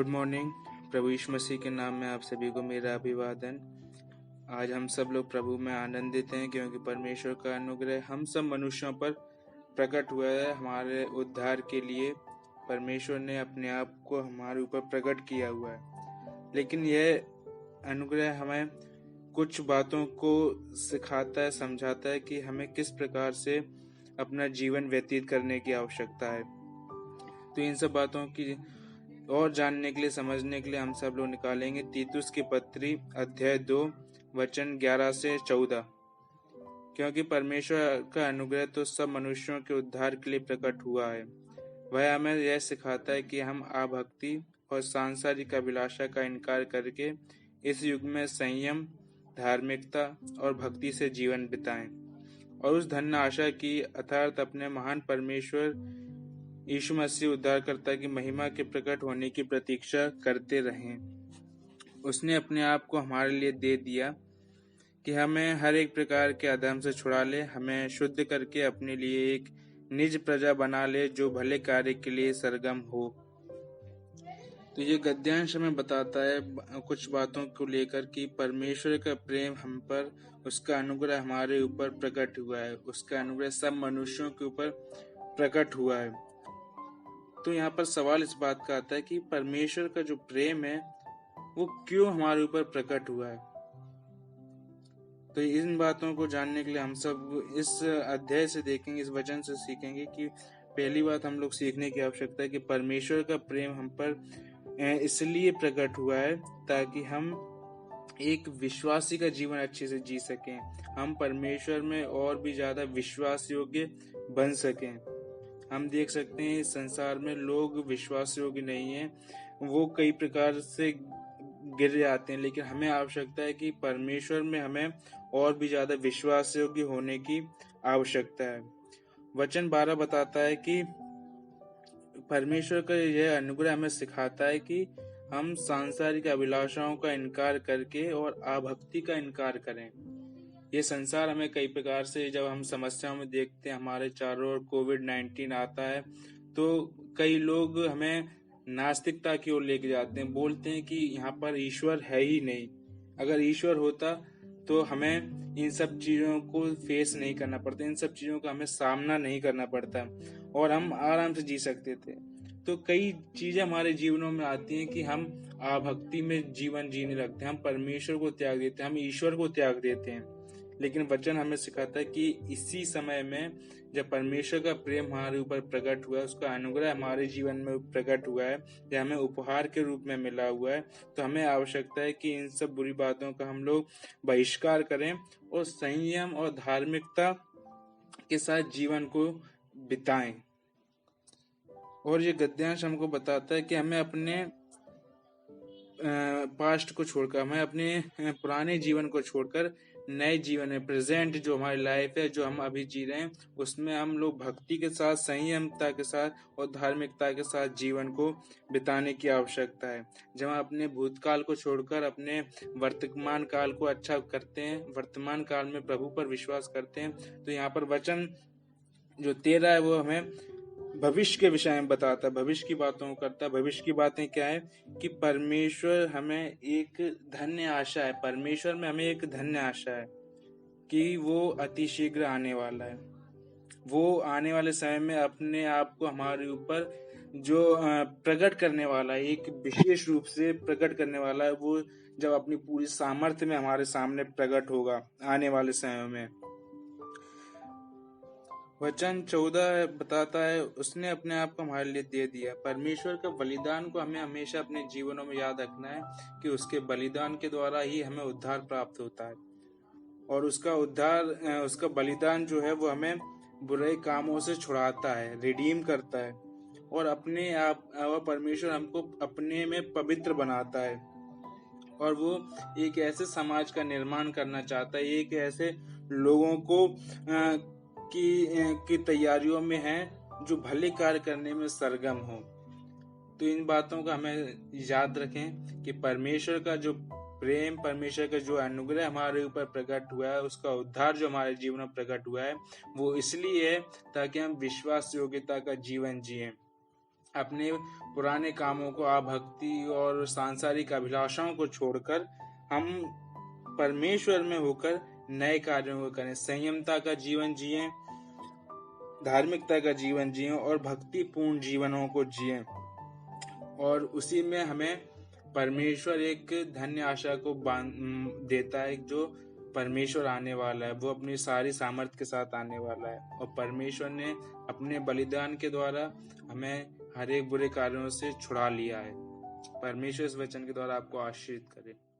Good morning. प्रभु यीशु मसीह के नाम में आप सभी को मेरा अभिवादन। आज हम सब लोग प्रभु में आनंदित हैं क्योंकि परमेश्वर का अनुग्रह हम सब मनुष्यों पर प्रकट हुआ है। हमारे उद्धार के लिए परमेश्वर ने अपने आप को हमारे ऊपर प्रकट किया हुआ है, लेकिन यह अनुग्रह हमें कुछ बातों को सिखाता है, समझाता है कि हमें किस प्रकार से अपना जीवन व्यतीत करने की आवश्यकता है। तो इन सब बातों की और जानने के लिए, समझने के लिए हम सब लोग निकालेंगे तीतुस की पत्री अध्याय 2 वचन 11 से 14। क्योंकि परमेश्वर का अनुग्रह तो सब मनुष्यों के उद्धार के लिए प्रकट हुआ है। वह हमें यह सिखाता है कि हम आभक्ति और सांसारिक अभिलाषा का इनकार करके इस युग में संयम, धार्मिकता और भक्ति से जीवन बिताएं और उस धन्य आशा की अर्थात अपने महान परमेश्वर यीशु मसीह उद्धारकर्ता की महिमा के प्रकट होने की प्रतीक्षा करते रहें। उसने अपने आप को हमारे लिए दे दिया कि हमें हर एक प्रकार के अधर्म से छुड़ा ले, हमें शुद्ध करके अपने लिए एक निज प्रजा बना ले जो भले कार्य के लिए सरगम हो। तो ये गद्यांश हमें बताता है कुछ बातों को लेकर कि परमेश्वर का प्रेम हम पर, उसका अनुग्रह हमारे ऊपर प्रकट हुआ है, उसका अनुग्रह सब मनुष्यों के ऊपर प्रकट हुआ है। तो यहाँ पर सवाल इस बात का आता है कि परमेश्वर का जो प्रेम है वो क्यों हमारे ऊपर प्रकट हुआ है। तो इन बातों को जानने के लिए हम सब इस अध्याय से देखेंगे, इस वचन से सीखेंगे कि पहली बात हम लोग सीखने की आवश्यकता है कि परमेश्वर का प्रेम हम पर इसलिए प्रकट हुआ है ताकि हम एक विश्वासी का जीवन अच्छे से जी सकें, हम परमेश्वर में और भी ज्यादा विश्वास योग्य बन सकें। हम देख सकते हैं इस संसार में लोग विश्वास योग्य नहीं है, वो कई प्रकार से गिर जाते हैं, लेकिन हमें आवश्यकता है कि परमेश्वर में हमें और भी ज्यादा विश्वास योग्य होने की आवश्यकता है। वचन 12 बताता है कि परमेश्वर का यह अनुग्रह हमें सिखाता है कि हम सांसारिक अभिलाषाओं का इनकार करके और आभक्ति का इनकार करें। ये संसार हमें कई प्रकार से, जब हम समस्याओं में देखते हैं, हमारे चारों ओर कोविड-19 आता है तो कई लोग हमें नास्तिकता की ओर लेके जाते हैं, बोलते हैं कि यहाँ पर ईश्वर है ही नहीं। अगर ईश्वर होता तो हमें इन सब चीजों को फेस नहीं करना पड़ता, इन सब चीजों का हमें सामना नहीं करना पड़ता और हम आराम से जी सकते थे। तो कई चीजें हमारे जीवनों में आती हैं कि हम आभक्ति में जीवन जीने लगते हैं, हम परमेश्वर को त्याग देते हैं, हम ईश्वर को त्याग देते हैं। लेकिन वचन हमें सिखाता है कि इसी समय में जब परमेश्वर का प्रेम हमारे ऊपर प्रकट हुआ है, उसका अनुग्रह हमारे जीवन में प्रकट हुआ है, जो हमें उपहार के रूप में मिला हुआ है, तो हमें आवश्यकता है कि इन सब बुरी बातों का हम लोग बहिष्कार करें और संयम और धार्मिकता के साथ जीवन को बिताएं। और ये गद्यांश हमको बताता है कि हमें अपने पास्ट को छोड़कर, हमें अपने पुराने जीवन को छोड़कर नए जीवन में, प्रेजेंट जो हमारी लाइफ है, जो हम अभी जी रहे हैं, उसमें हम लोग भक्ति के साथ, संयमता के साथ और धार्मिकता के साथ जीवन को बिताने की आवश्यकता है। जब हम अपने भूतकाल को छोड़कर अपने वर्तमान काल को अच्छा करते हैं, वर्तमान काल में प्रभु पर विश्वास करते हैं, तो यहाँ पर वचन जो 13 है वो हमें भविष्य के विषय में बताता है, भविष्य की बातों को करता है। भविष्य की बातें क्या है कि परमेश्वर हमें एक धन्य आशा है, परमेश्वर में हमें एक धन्य आशा है कि वो अति शीघ्र आने वाला है। वो आने वाले समय में अपने आप को हमारे ऊपर जो प्रकट करने वाला है, एक विशेष रूप से प्रकट करने वाला है, वो जब अपनी पूरी सामर्थ्य में हमारे सामने प्रकट होगा आने वाले समय में। वचन 14 बताता है उसने अपने आप को हमारे लिए दे दिया। परमेश्वर का बलिदान को हमें हमेशा अपने जीवनों में याद रखना है कि उसके बलिदान के द्वारा ही हमें उद्धार प्राप्त होता है और उसका बलिदान जो है वो हमें बुरे कामों से छुड़ाता है, रिडीम करता है और अपने आप, और परमेश्वर हमको अपने में पवित्र बनाता है और वो एक ऐसे समाज का निर्माण करना चाहता है, एक ऐसे लोगों को की तैयारियों में हैं जो भले कार्य करने में सरगम हो। तो इन बातों का हमें याद रखें कि परमेश्वर का जो प्रेम, परमेश्वर का जो अनुग्रह हमारे ऊपर प्रकट हुआ है, उसका उद्धार जो हमारे जीवन में प्रकट हुआ है, वो इसलिए है ताकि हम विश्वास योग्यता का जीवन जिएं। अपने पुराने कामों को, भक्ति और सांसारिक अभिलाषाओं को छोड़कर हम परमेश्वर में होकर नए कार्यों को करें, संयमता का जीवन जिएं, धार्मिकता का जीवन जिएं और भक्तिपूर्ण जीवनों को जिएं। और उसी में हमें परमेश्वर एक धन्य आशा को देता है, जो परमेश्वर आने वाला है, वो अपनी सारी सामर्थ्य के साथ आने वाला है। और परमेश्वर ने अपने बलिदान के द्वारा हमें हर एक बुरे कार्यों से छुड़ा लिया है। परमेश्वर इस वचन के द्वारा आपको आशीर्वाद करे।